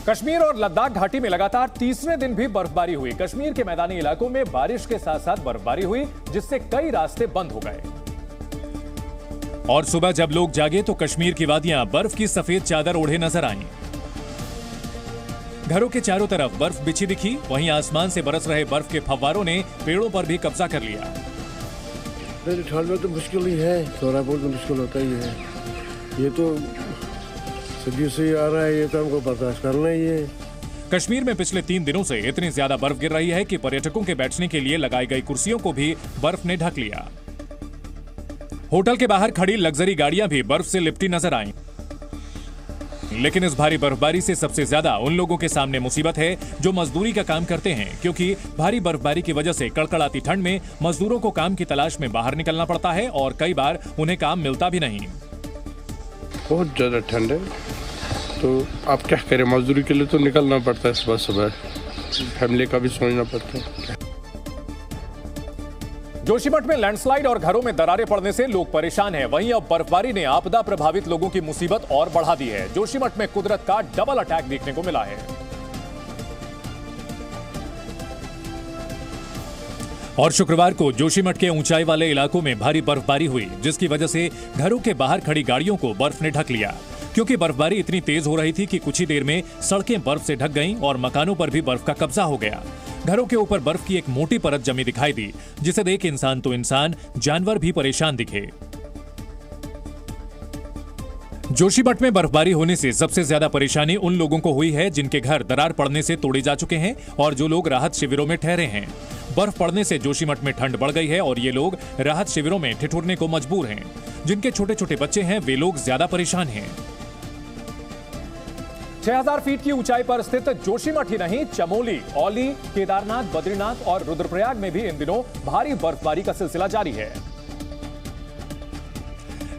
कश्मीर और लद्दाख घाटी में लगातार तीसरे दिन भी बर्फबारी हुई। कश्मीर के मैदानी इलाकों में बारिश के साथ साथ बर्फबारी हुई, जिससे कई रास्ते बंद हो गए। और सुबह जब लोग जागे तो कश्मीर की वादियां बर्फ की सफेद चादर ओढ़े नजर आईं। घरों के चारों तरफ बर्फ बिछी दिखी, वहीं आसमान से बरस रहे बर्फ के फव्वारों ने पेड़ों पर भी कब्जा कर लिया। ठंड में तो मुश्किल ही है, थोड़ा बहुत मुश्किल होता ही है। ये तो सदी से आ रहा है, ये तो हमको बर्दाश्त करना ही है। कश्मीर में पिछले 3 दिनों से इतनी ज्यादा बर्फ गिर रही है कि पर्यटकों के बैठने के लिए लगाई गई कुर्सियों को भी बर्फ ने ढक लिया। होटल के बाहर खड़ी लग्जरी गाड़ियां भी बर्फ से लिपटी नजर आईं। लेकिन इस भारी बर्फबारी से सबसे ज्यादा उन लोगों के सामने मुसीबत है जो मजदूरी का काम करते हैं, क्योंकि भारी बर्फबारी की वजह से कड़कड़ाती ठंड में मजदूरों को काम की तलाश में बाहर निकलना पड़ता है और कई बार उन्हें काम मिलता भी नहीं। बहुत ज्यादा ठंड है, तो आप क्या करें, मजदूरी के लिए तो निकलना पड़ता है। सुबह सुबह फैमिली का भी सोचना पड़ता है। जोशीमठ में लैंडस्लाइड और घरों में दरारें पड़ने से लोग परेशान हैं। वहीं अब बर्फबारी ने आपदा प्रभावित लोगों की मुसीबत और बढ़ा दी है। जोशीमठ में कुदरत का डबल अटैक देखने को मिला है। और शुक्रवार को जोशीमठ के ऊंचाई वाले इलाकों में भारी बर्फबारी हुई, जिसकी वजह से घरों के बाहर खड़ी गाड़ियों को बर्फ ने ढक लिया। क्योंकि बर्फबारी इतनी तेज हो रही थी कि कुछ ही देर में सड़कें बर्फ से ढक गईं और मकानों पर भी बर्फ का कब्जा हो गया। घरों के ऊपर बर्फ की एक मोटी परत जमी दिखाई दी, जिसे देख इंसान तो इंसान, जानवर भी परेशान दिखे। जोशीमठ में बर्फबारी होने से सबसे ज्यादा परेशानी उन लोगों को हुई है जिनके घर दरार पड़ने से तोड़े जा चुके हैं और जो लोग राहत शिविरों में ठहरे हैं। बर्फ पड़ने से जोशीमठ में ठंड बढ़ गई है और ये लोग राहत शिविरों में ठिठुरने को मजबूर हैं। जिनके छोटे छोटे बच्चे हैं वे लोग ज्यादा परेशान हैं। 6000 फीट की ऊंचाई पर स्थित जोशीमठ ही नहीं, चमोली, औली, केदारनाथ, बद्रीनाथ और रुद्रप्रयाग में भी इन दिनों भारी बर्फबारी का सिलसिला जारी है।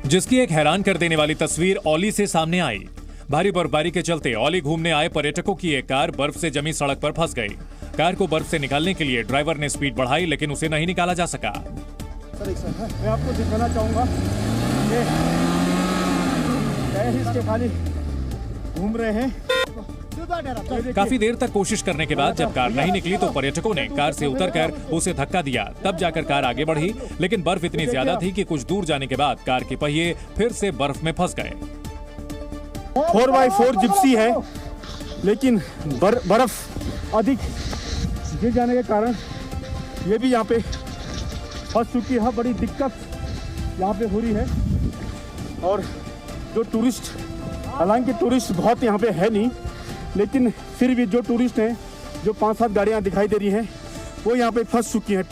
जिसकी एक हैरान कर देने वाली तस्वीर औली से सामने आई। भारी बर्फबारी के चलते औली घूमने आए पर्यटकों की एक कार बर्फ से जमी सड़क पर फंस गई। कार को बर्फ से निकालने के लिए ड्राइवर ने स्पीड बढ़ाई, लेकिन उसे नहीं निकाला जा सका। मैं आपको दिखाना चाहूंगा कि खाली घूम रहे हैं। काफी देर तक कोशिश करने के बाद जब कार नहीं निकली तो पर्यटकों ने कार से उतरकर उसे धक्का दिया, तब जाकर कार आगे बढ़ी। लेकिन बर्फ इतनी ज्यादा थी कि कुछ दूर जाने के बाद कार के पहिए फिर से बर्फ में फंस गए। 4x4 जिप्सी है, लेकिन बर्फ अधिक गिर जाने के कारण ये भी यहाँ पे फंस चुकी है। बड़ी दिक्कत यहाँ पे हो रही है। और जो टूरिस्ट, हालांकि टूरिस्ट बहुत यहाँ पे है नहीं, लेकिन फिर भी जो टूरिस्ट हैं, जो 5-7 गाड़ियाँ दिखाई दे रही हैं, वो यहाँ पे फंस चुकी हैं।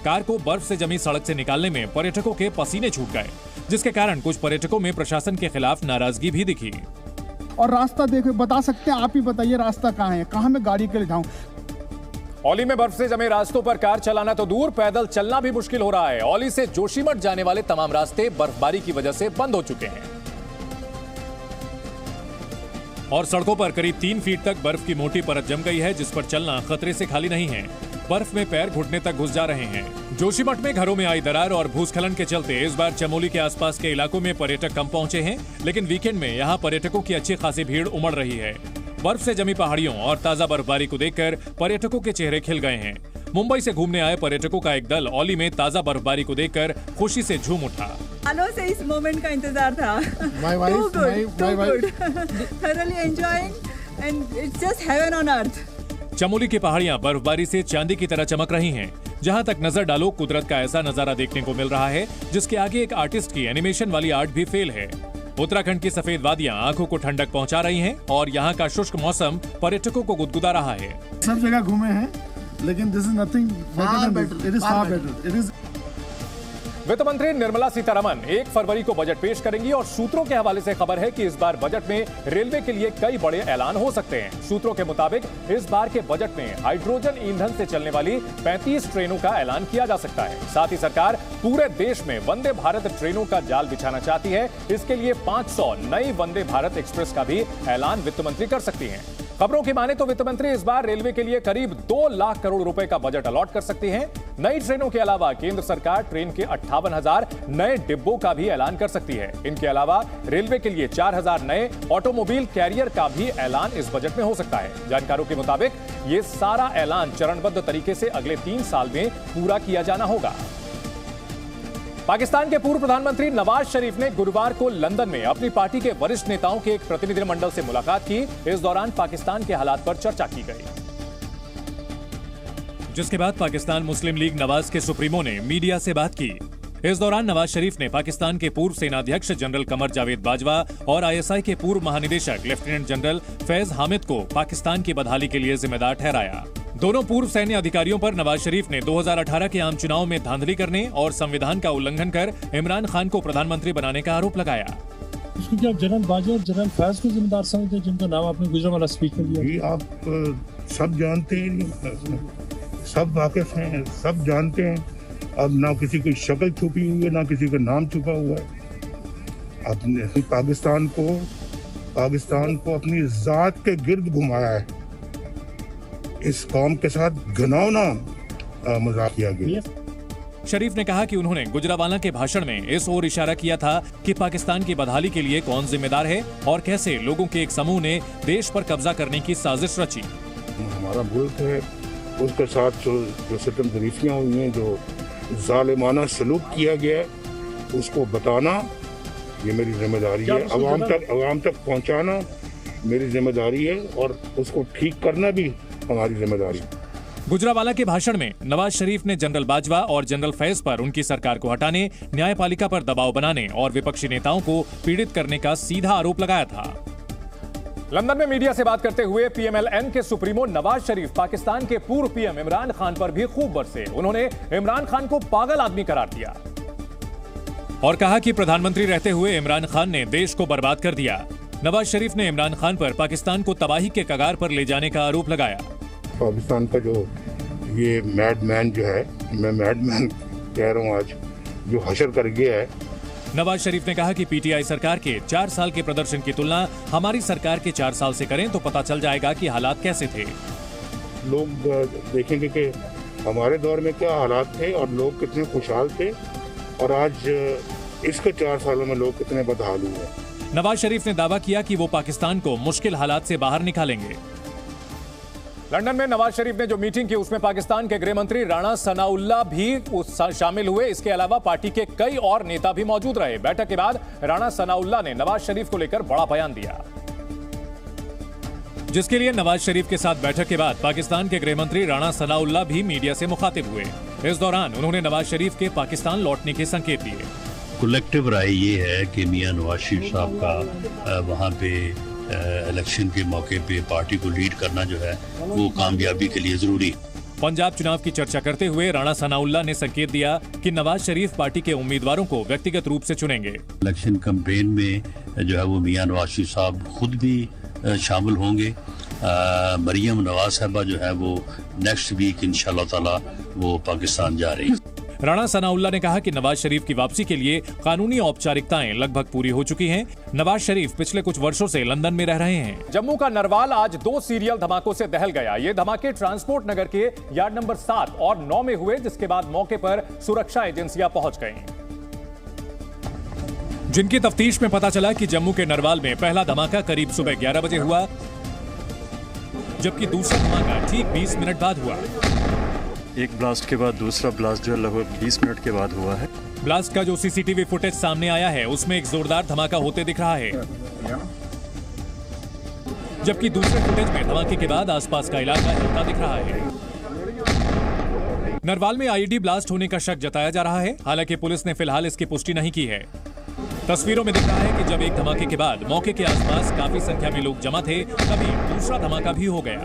कार को बर्फ से जमी सड़क से निकालने में पर्यटकों के पसीने छूट गए, जिसके कारण कुछ पर्यटकों में प्रशासन के खिलाफ नाराजगी भी दिखी। और रास्ता देखो, बता सकते हैं, आप ही बताइए रास्ता कहाँ है, कहाँ मैं गाड़ी के लिए जाऊँ। औली में बर्फ से जमे रास्तों पर कार चलाना तो दूर, पैदल चलना भी मुश्किल हो रहा है। औली से जोशीमठ जाने वाले तमाम रास्ते बर्फबारी की वजह से बंद हो चुके हैं और सड़कों पर करीब 3 फीट तक बर्फ की मोटी परत जम गई है, जिस पर चलना खतरे से खाली नहीं है। बर्फ में पैर घुटने तक घुस जा रहे हैं। जोशीमठ में घरों में आई दरार और भूस्खलन के चलते इस बार चमोली के आसपास के इलाकों में पर्यटक कम पहुंचे हैं, लेकिन वीकेंड में यहां पर्यटकों की अच्छी खासी भीड़ उमड़ रही है। बर्फ से जमी पहाड़ियों और ताजा बर्फबारी को देखकर पर्यटकों के चेहरे खिल गए हैं। मुंबई से घूमने आए पर्यटकों का एक दल औली में ताजा बर्फबारी को देखकर खुशी से झूम उठा। सालों से इस मोमेंट का इंतजार था। My wife, my wife. Thoroughly enjoying and it's just heaven on earth. Chamoli की पहाड़ियां बर्फबारी से चांदी की तरह चमक रही हैं। जहां तक नजर डालो कुदरत का ऐसा नजारा देखने को मिल रहा है जिसके आगे एक आर्टिस्ट की एनिमेशन वाली आर्ट भी फेल है। उत्तराखंड की सफेद वादियां आंखों को ठंडक पहुंचा रही हैं और यहां का शुष्क मौसम पर्यटकों को गुदगुदा रहा है। सब जगह घूमे हैं, लेकिन this is nothing better, it is far better, it is. वित्त मंत्री निर्मला सीतारमण 1 फरवरी को बजट पेश करेंगी और सूत्रों के हवाले से खबर है कि इस बार बजट में रेलवे के लिए कई बड़े ऐलान हो सकते हैं। सूत्रों के मुताबिक इस बार के बजट में हाइड्रोजन ईंधन से चलने वाली 35 ट्रेनों का ऐलान किया जा सकता है। साथ ही सरकार पूरे देश में वंदे भारत ट्रेनों का जाल बिछाना चाहती है। इसके लिए 500 नई वंदे भारत एक्सप्रेस का भी ऐलान वित्त मंत्री कर सकती हैं। खबरों की माने तो वित्त मंत्री इस बार रेलवे के लिए करीब 2 लाख करोड़ रुपए का बजट अलॉट कर सकती हैं। नई ट्रेनों के अलावा केंद्र सरकार ट्रेन के 58,000 नए डिब्बों का भी ऐलान कर सकती है। इनके अलावा रेलवे के लिए 4,000 नए ऑटोमोबाइल कैरियर का भी ऐलान इस बजट में हो सकता है। जानकारों के मुताबिक ये सारा ऐलान चरणबद्ध तरीके से अगले 3 साल में पूरा किया जाना होगा। पाकिस्तान के पूर्व प्रधानमंत्री नवाज शरीफ ने गुरुवार को लंदन में अपनी पार्टी के वरिष्ठ नेताओं के एक प्रतिनिधिमंडल से मुलाकात की। इस दौरान पाकिस्तान के हालात पर चर्चा की गई, जिसके बाद पाकिस्तान मुस्लिम लीग नवाज के सुप्रीमो ने मीडिया से बात की। इस दौरान नवाज शरीफ ने पाकिस्तान के पूर्व सेनाध्यक्ष जनरल कमर जावेद बाजवा और ISI के पूर्व महानिदेशक लेफ्टिनेंट जनरल फैज हामिद को पाकिस्तान की बदहाली के लिए जिम्मेदार ठहराया। दोनों पूर्व सैन्य अधिकारियों पर नवाज शरीफ ने 2018 के आम चुनाव में धांधली करने और संविधान का उल्लंघन कर इमरान खान को प्रधानमंत्री बनाने का आरोप लगाया। इसको क्या जनरल बाजवा और जनरल फैज को जिम्मेदार समझते हैं, जिनका नाम आपने गुजरावाला स्पीच में दिया? आप सब जानते हैं, सब वाकिफ हैं, सब जानते हैं। अब ना किसी की शक्ल छुपी हुई है, ना किसी का नाम छुपा हुआ है। अपने पाकिस्तान को अपनी जात के गिर्द घुमाया है। इस कौम के साथ घिनौना मजाक किया गया। शरीफ ने कहा कि उन्होंने गुजरावाला के भाषण में इस ओर इशारा किया था कि पाकिस्तान की बदहाली के लिए कौन जिम्मेदार है और कैसे लोगों के एक समूह ने देश पर कब्जा करने की साजिश रची। हमारा मुल्क है, उसके साथ जो सितमज़रीफियाँ हुई हैं, जो जालिमाना सलूक किया गया है, उसको बताना ये मेरी जिम्मेदारी है। अवाम तक पहुँचाना मेरी जिम्मेदारी है और उसको ठीक करना भी हमारी जिम्मेदारी। गुजरावाला के भाषण में नवाज शरीफ ने जनरल बाजवा और जनरल फैज पर उनकी सरकार को हटाने, न्यायपालिका पर दबाव बनाने और विपक्षी नेताओं को पीड़ित करने का सीधा आरोप लगाया था। लंदन में मीडिया से बात करते हुए PMLN के सुप्रीमो नवाज शरीफ पाकिस्तान के पूर्व PM इमरान खान पर भी खूब बरसे। उन्होंने इमरान खान को पागल आदमी करार दिया और कहा कि प्रधानमंत्री रहते हुए इमरान खान ने देश को बर्बाद कर दिया। नवाज शरीफ ने इमरान खान पर पाकिस्तान को तबाही के कगार पर ले जाने का आरोप लगाया। पाकिस्तान का जो ये मैडमैन जो है, मैं मैडमैन कह रहा हूँ आज, जो हशर कर गया है। नवाज शरीफ ने कहा कि PTI सरकार के 4 साल के प्रदर्शन की तुलना हमारी सरकार के 4 साल से करें तो पता चल जाएगा कि हालात कैसे थे। लोग देखेंगे कि हमारे दौर में क्या हालात थे और लोग कितने खुशहाल थे और आज इसके 4 सालों में लोग कितने बदहाल हुए। नवाज शरीफ ने दावा किया कि वो पाकिस्तान को मुश्किल हालात से बाहर निकालेंगे। लंदन में नवाज शरीफ ने जो मीटिंग की उसमें पाकिस्तान के गृह मंत्री राणा सनाउल्लाह भी शामिल हुए। इसके अलावा पार्टी के कई और नेता भी मौजूद रहे। बैठक के बाद राणा सनाउल्लाह ने नवाज शरीफ को लेकर बड़ा बयान दिया, जिसके लिए नवाज शरीफ के साथ बैठक के बाद पाकिस्तान के गृह मंत्री राणा सनाउल्लाह भी मीडिया से मुखातिब हुए। इस दौरान उन्होंने नवाज शरीफ के पाकिस्तान लौटने के संकेत दिए। कलेक्टिव राय ये है कि मियां नवाज शरीफ साहब का वहाँ पे इलेक्शन के मौके पे पार्टी को लीड करना जो है वो कामयाबी के लिए जरूरी है। पंजाब चुनाव की चर्चा करते हुए राणा सनाउल्लाह ने संकेत दिया कि नवाज शरीफ पार्टी के उम्मीदवारों को व्यक्तिगत रूप से चुनेंगे। इलेक्शन कैंपेन में जो है वो मियां नवाज शरीफ साहब खुद भी शामिल होंगे। मरियम नवाज साहबा जो है वो नेक्स्ट वीक इंशाल्लाह ताला वो पाकिस्तान जा रही है। राणा सनाउल्लाह ने कहा कि नवाज शरीफ की वापसी के लिए कानूनी औपचारिकताएं लगभग पूरी हो चुकी हैं। नवाज शरीफ पिछले कुछ वर्षों से लंदन में रह रहे हैं। जम्मू का नरवाल आज 2 सीरियल धमाकों से दहल गया। ये धमाके ट्रांसपोर्ट नगर के यार्ड नंबर 7 और 9 में हुए, जिसके बाद मौके पर सुरक्षा एजेंसियां पहुंच गईं, जिनकी तफ्तीश में पता चला कि जम्मू के नरवाल में पहला धमाका करीब सुबह 11 बजे हुआ, जबकि दूसरा धमाका ठीक 20 मिनट बाद हुआ। एक ब्लास्ट के बाद दूसरा ब्लास्ट जो लगभग 20 मिनट के बाद हुआ है। ब्लास्ट का जो CCTV फुटेज सामने आया है उसमें एक जोरदार धमाका होते दिख रहा है, जबकि दूसरे फुटेज में धमाके के बाद आसपास का इलाका हिलता दिख रहा है। नरवाल में IED ब्लास्ट होने का शक जताया जा रहा है। हालांकि पुलिस ने फिलहाल इसकी पुष्टि नहीं की है। तस्वीरों में दिख रहा है कि जब एक धमाके के बाद मौके के आसपास काफी संख्या में लोग जमा थे, तभी दूसरा धमाका भी हो गया।